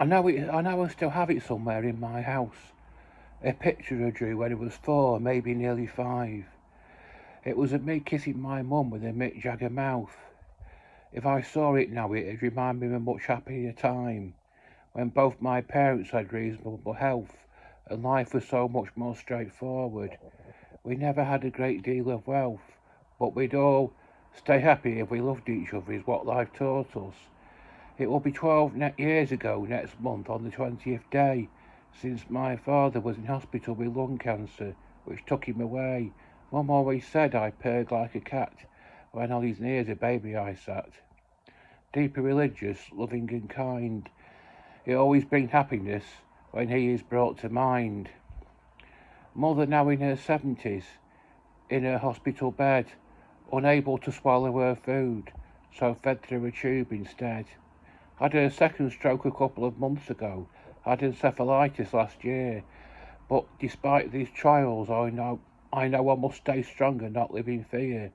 I know I still have it somewhere in my house. A picture I drew when I was 4, maybe nearly 5. It was of me kissing my mum with a Mick Jagger mouth. If I saw it now, it'd remind me of a much happier time, when both my parents had reasonable health and life was so much more straightforward. We never had a great deal of wealth, but we'd all stay happy if we loved each other, is what life taught us. It will be 12 years ago next month on the 20th day since my father was in hospital with lung cancer, which took him away. Mum always said I purred like a cat when on his knee as a baby I sat. Deeply religious, loving and kind, it always brings happiness when he is brought to mind. Mother now in her 70s, in her hospital bed, unable to swallow her food, so fed through a tube instead. Had her second stroke a couple of months ago, had encephalitis last year, but despite these trials I know I must stay strong and not live in fear.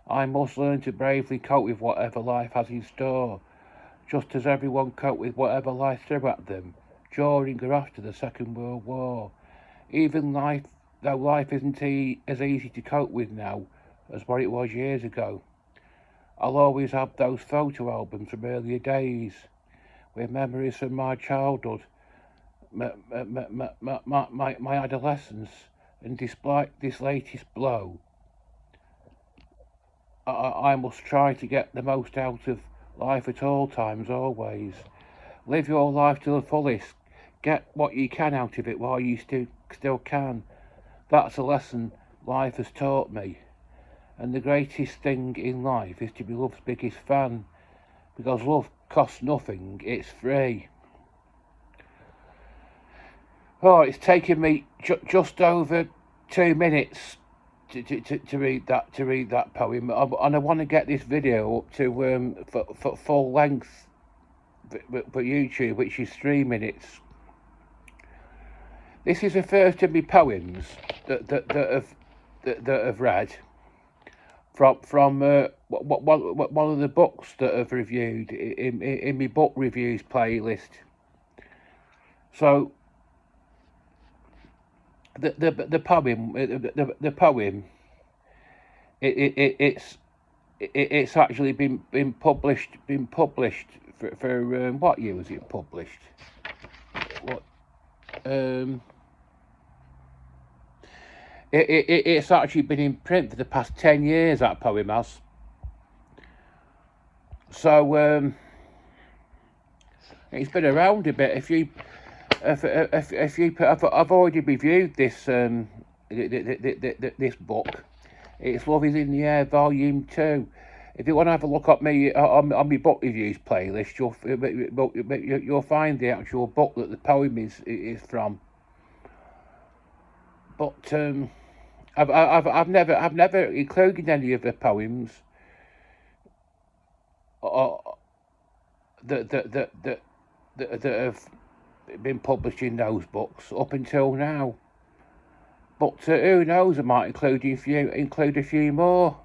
I must learn to bravely cope with whatever life has in store, just as everyone coped with whatever life threw at them, during or after the Second World War. Even though life isn't as easy to cope with now as what it was years ago. I'll always have those photo albums from earlier days, with memories from my childhood, my adolescence, and despite this latest blow, I must try to get the most out of life at all times, always. Live your life to the fullest. Get what you can out of it while you still can. That's a lesson life has taught me. And the greatest thing in life is to be love's biggest fan, because love costs nothing, it's free. Oh, it's taken me just over 2 minutes to read that poem, and I want to get this video up to for full length for YouTube, which is 3 minutes. This is the first of my poems that I've read from one of the books that I've reviewed in my book reviews playlist. So the poem it's actually been published for what year was it published? What it's actually been in print for the past 10 years, that poem has. So it's been around a bit. I've already reviewed this this book. It's Love Is in the Air, Volume 2. If you want to have a look at me on my book reviews playlist, you'll find the actual book that the poem is from. But I've never included any of the poems that have been published in those books up until now. But who knows? I might include a few more.